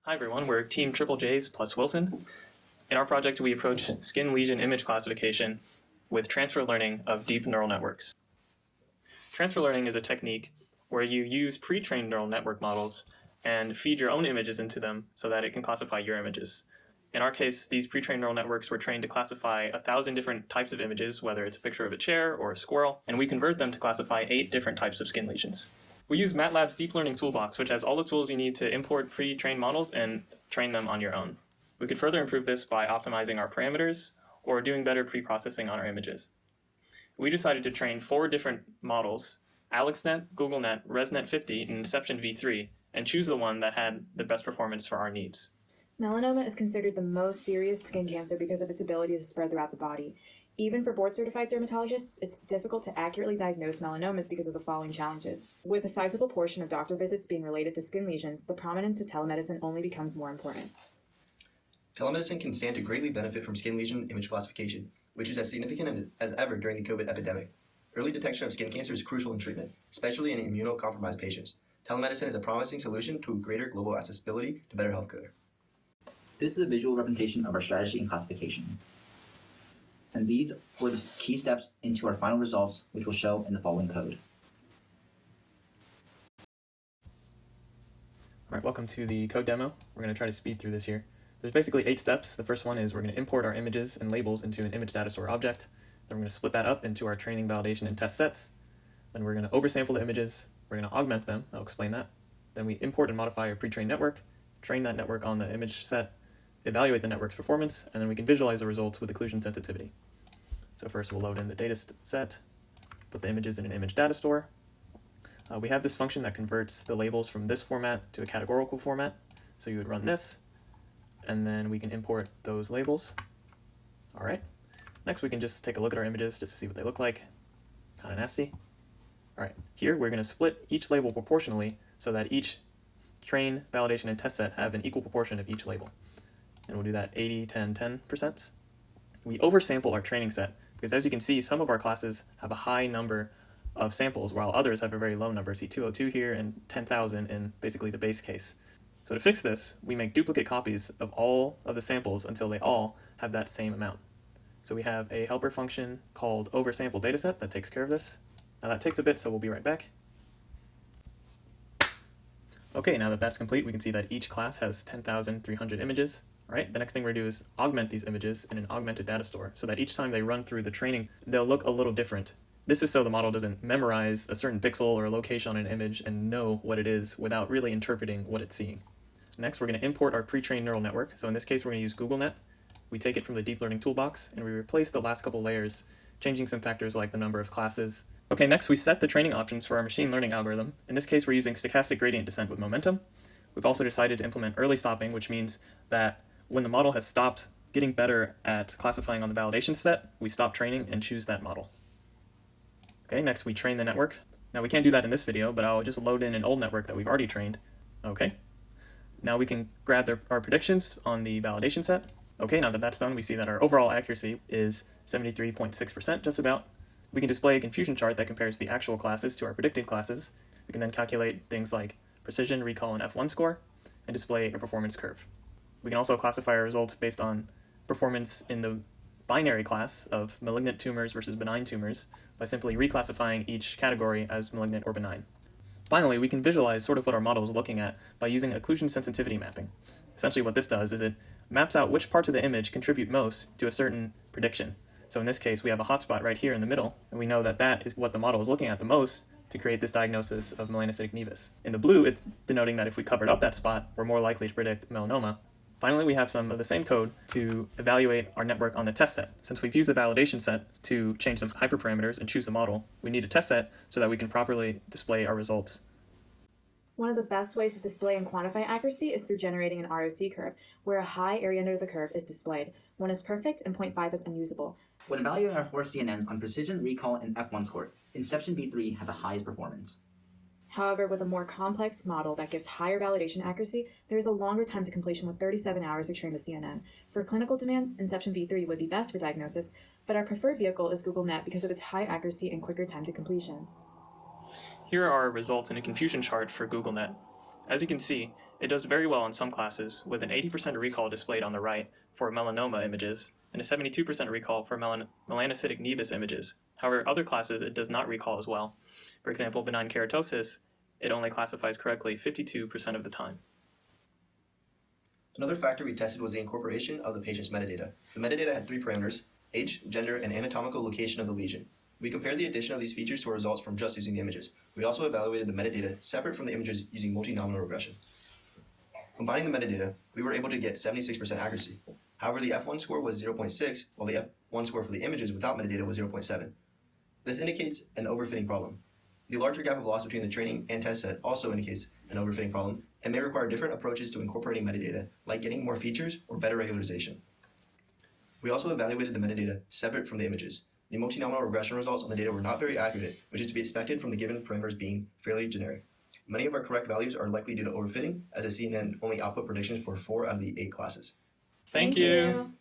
Hi everyone, we're Team Triple J's plus Wilson. In our project, we approach skin lesion image classification with transfer learning of deep neural networks. Transfer learning is a technique where you use pre-trained neural network models and feed your own images into them so that it can classify your images. In our case, these pre-trained neural networks were trained to classify 1,000 different types of images, whether it's a picture of a chair or a squirrel, and we convert them to classify 8 different types of skin lesions. We use MATLAB's Deep Learning Toolbox, which has all the tools you need to import pre-trained models and train them on your own. We could further improve this by optimizing our parameters or doing better pre-processing on our images. We decided to train 4 different models, AlexNet, GoogleNet, ResNet50, and InceptionV3, and choose the one that had the best performance for our needs. Melanoma is considered the most serious skin cancer because of its ability to spread throughout the body. Even for board-certified dermatologists, it's difficult to accurately diagnose melanomas because of the following challenges. With a sizable portion of doctor visits being related to skin lesions, the prominence of telemedicine only becomes more important. Telemedicine can stand to greatly benefit from skin lesion image classification, which is as significant as ever during the COVID epidemic. Early detection of skin cancer is crucial in treatment, especially in immunocompromised patients. Telemedicine is a promising solution to greater global accessibility to better healthcare. This is a visual representation of our strategy and classification. And these were the key steps into our final results, which will show in the following code. All right, welcome to the code demo. We're going to try to speed through this here. There's basically 8 steps. The first one is we're going to import our images and labels into an image data store object. Then we're going to split that up into our training, validation, and test sets. Then we're going to oversample the images. We're going to augment them. I'll explain that. Then we import and modify a pre-trained network, train that network on the image set, evaluate the network's performance, and then we can visualize the results with occlusion sensitivity. So first we'll load in the data set, put the images in an image data store. We have this function that converts the labels from this format to a categorical format. So you would run this, and then we can import those labels. All right. Next we can just take a look at our images just to see what they look like. Kind of nasty. All right, here we're going to split each label proportionally so that each train, validation, and test set have an equal proportion of each label. And we'll do that 80, 10, 10%. We oversample our training set because, as you can see, some of our classes have a high number of samples while others have a very low number. See 202 here and 10,000 in basically the base case. So to fix this, we make duplicate copies of all of the samples until they all have that same amount. So we have a helper function called oversample dataset that takes care of this. Now that takes a bit, so we'll be right back. Okay, now that that's complete, we can see that each class has 10,300 images. All right, the next thing we're going to do is augment these images in an augmented data store so that each time they run through the training, they'll look a little different. This is so the model doesn't memorize a certain pixel or a location on an image and know what it is without really interpreting what it's seeing. Next, we're going to import our pre-trained neural network. So in this case, we're going to use GoogleNet. We take it from the deep learning toolbox and we replace the last couple layers, changing some factors like the number of classes. Okay, next we set the training options for our machine learning algorithm. In this case, we're using stochastic gradient descent with momentum. We've also decided to implement early stopping, which means that when the model has stopped getting better at classifying on the validation set, we stop training and choose that model. Okay, next we train the network. Now we can't do that in this video, but I'll just load in an old network that we've already trained. Okay, now we can grab our predictions on the validation set. Okay, now that that's done, we see that our overall accuracy is 73.6% just about. We can display a confusion chart that compares the actual classes to our predicted classes. We can then calculate things like precision, recall, and F1 score, and display a performance curve. We can also classify our results based on performance in the binary class of malignant tumors versus benign tumors by simply reclassifying each category as malignant or benign. Finally, we can visualize sort of what our model is looking at by using occlusion sensitivity mapping. Essentially what this does is it maps out which parts of the image contribute most to a certain prediction. So in this case, we have a hotspot right here in the middle, and we know that that is what the model is looking at the most to create this diagnosis of melanocytic nevus. In the blue, it's denoting that if we covered up that spot, we're more likely to predict melanoma. Finally, we have some of the same code to evaluate our network on the test set. Since we've used a validation set to change some hyperparameters and choose the model, we need a test set so that we can properly display our results. One of the best ways to display and quantify accuracy is through generating an ROC curve, where a high area under the curve is displayed. 1 is perfect and 0.5 is unusable. When evaluating our 4 CNNs on precision, recall, and F1 score, InceptionV3 had the highest performance. However, with a more complex model that gives higher validation accuracy, there is a longer time to completion with 37 hours to train the CNN. For clinical demands, InceptionV3 would be best for diagnosis, but our preferred vehicle is GoogleNet because of its high accuracy and quicker time to completion. Here are our results in a confusion chart for GoogleNet. As you can see, It does very well in some classes, with an 80% recall displayed on the right for melanoma images, and a 72% recall for melanocytic nevus images. However, other classes it does not recall as well. For example, benign keratosis, it only classifies correctly 52% of the time. Another factor we tested was the incorporation of the patient's metadata. The metadata had 3 parameters: age, gender, and anatomical location of the lesion. We compared the addition of these features to our results from just using the images. We also evaluated the metadata separate from the images using multi-nominal regression. Combining the metadata, we were able to get 76% accuracy. However, the F1 score was 0.6, while the F1 score for the images without metadata was 0.7. This indicates an overfitting problem. The larger gap of loss between the training and test set also indicates an overfitting problem and may require different approaches to incorporating metadata, like getting more features or better regularization. We also evaluated the metadata separate from the images. The multi-nominal regression results on the data were not very accurate, which is to be expected from the given parameters being fairly generic. Many of our correct values are likely due to overfitting, as the CNN only output predictions for 4 out of the 8 classes. Thank you.